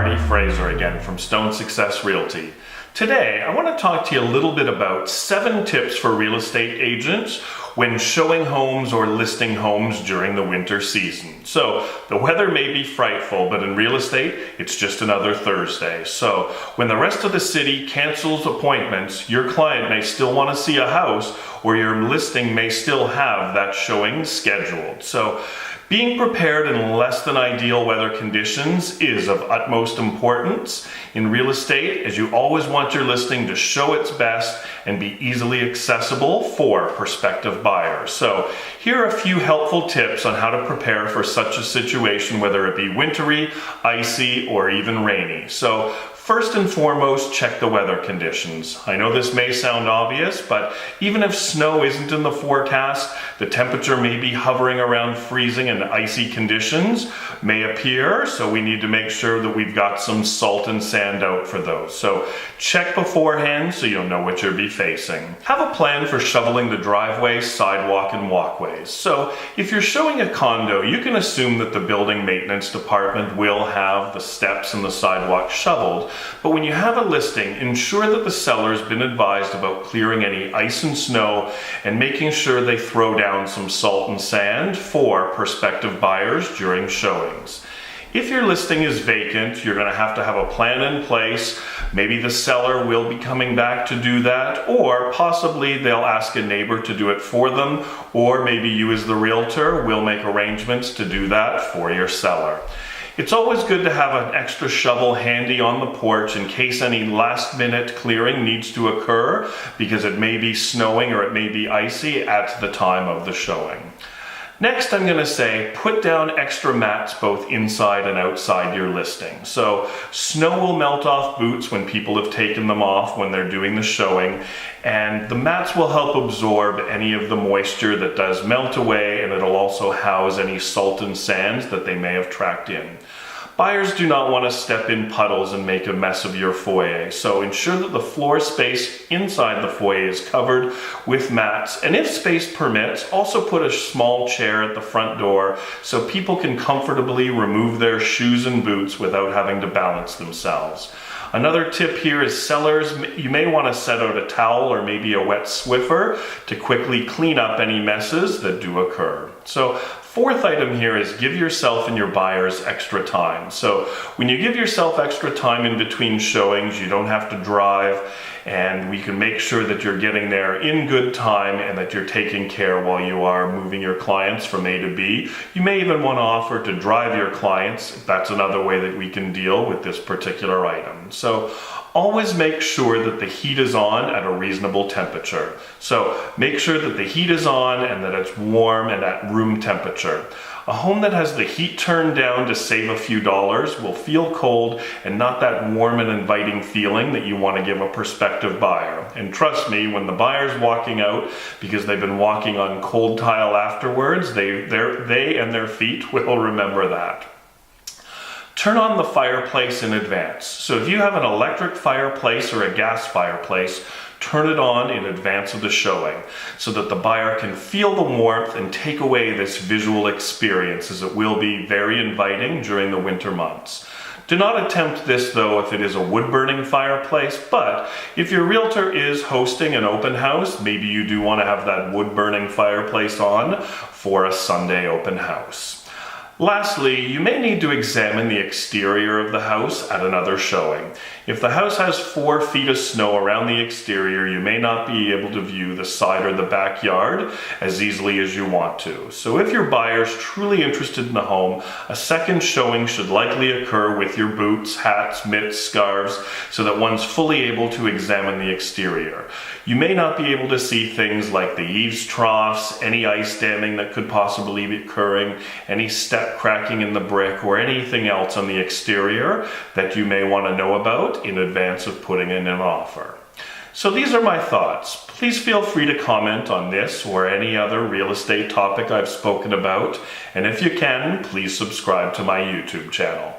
Marty Fraser again from Stone Success Realty. Today, I want to talk to you a little bit about 7 tips for real estate agents when showing homes or listing homes during the winter season. So, the weather may be frightful, but in real estate, it's just another Thursday. So, when the rest of the city cancels appointments, your client may still want to see a house, or your listing may still have that showing scheduled. So, being prepared in less than ideal weather conditions is of utmost importance in real estate, as you always want your listing to show its best and be easily accessible for prospective buyers. So here are a few helpful tips on how to prepare for such a situation, whether it be wintry, icy, or even rainy. So first and foremost, check the weather conditions. I know this may sound obvious, but even if snow isn't in the forecast, the temperature may be hovering around freezing and icy conditions may appear, so we need to make sure that we've got some salt and sand out for those. So check beforehand so you'll know what you'll be facing. Have a plan for shoveling the driveway, sidewalk, and walkways. So if you're showing a condo, you can assume that the building maintenance department will have the steps and the sidewalk shoveled. But when you have a listing, ensure that the seller's been advised about clearing any ice and snow and making sure they throw down some salt and sand for prospective buyers during showings. If your listing is vacant, you're going to have a plan in place. Maybe the seller will be coming back to do that, or possibly they'll ask a neighbor to do it for them, or maybe you as the realtor will make arrangements to do that for your seller. It's always good to have an extra shovel handy on the porch in case any last-minute clearing needs to occur, because it may be snowing or it may be icy at the time of the showing. Next, I'm going to say put down extra mats both inside and outside your listing. So snow will melt off boots when people have taken them off when they're doing the showing, and the mats will help absorb any of the moisture that does melt away, and it'll also house any salt and sands that they may have tracked in. Buyers do not want to step in puddles and make a mess of your foyer, so ensure that the floor space inside the foyer is covered with mats, and if space permits, also put a small chair at the front door so people can comfortably remove their shoes and boots without having to balance themselves. Another tip here is sellers, you may want to set out a towel or maybe a wet Swiffer to quickly clean up any messes that do occur. So fourth item here is give yourself and your buyers extra time. So when you give yourself extra time in between showings, you don't have to drive, and we can make sure that you're getting there in good time and that you're taking care while you are moving your clients from A to B. You may even want to offer to drive your clients. That's another way that we can deal with this particular item. So always make sure that the heat is on at a reasonable temperature. So make sure that the heat is on and that it's warm and at room temperature. A home that has the heat turned down to save a few dollars will feel cold and not that warm and inviting feeling that you want to give a prospective buyer. And trust me, when the buyer's walking out because they've been walking on cold tile afterwards, they and their feet will remember that. Turn on the fireplace in advance. So if you have an electric fireplace or a gas fireplace, turn it on in advance of the showing so that the buyer can feel the warmth and take away this visual experience, as it will be very inviting during the winter months. Do not attempt this though if it is a wood-burning fireplace, but if your realtor is hosting an open house, maybe you do want to have that wood-burning fireplace on for a Sunday open house. Lastly, you may need to examine the exterior of the house at another showing. If the house has 4 feet of snow around the exterior, you may not be able to view the side or the backyard as easily as you want to. So if your buyer is truly interested in the home, a second showing should likely occur with your boots, hats, mitts, scarves, so that one's fully able to examine the exterior. You may not be able to see things like the eaves troughs, any ice damming that could possibly be occurring, any step cracking in the brick, or anything else on the exterior that you may want to know about in advance of putting in an offer. So these are my thoughts. Please feel free to comment on this or any other real estate topic I've spoken about, and if you can, please subscribe to my YouTube channel.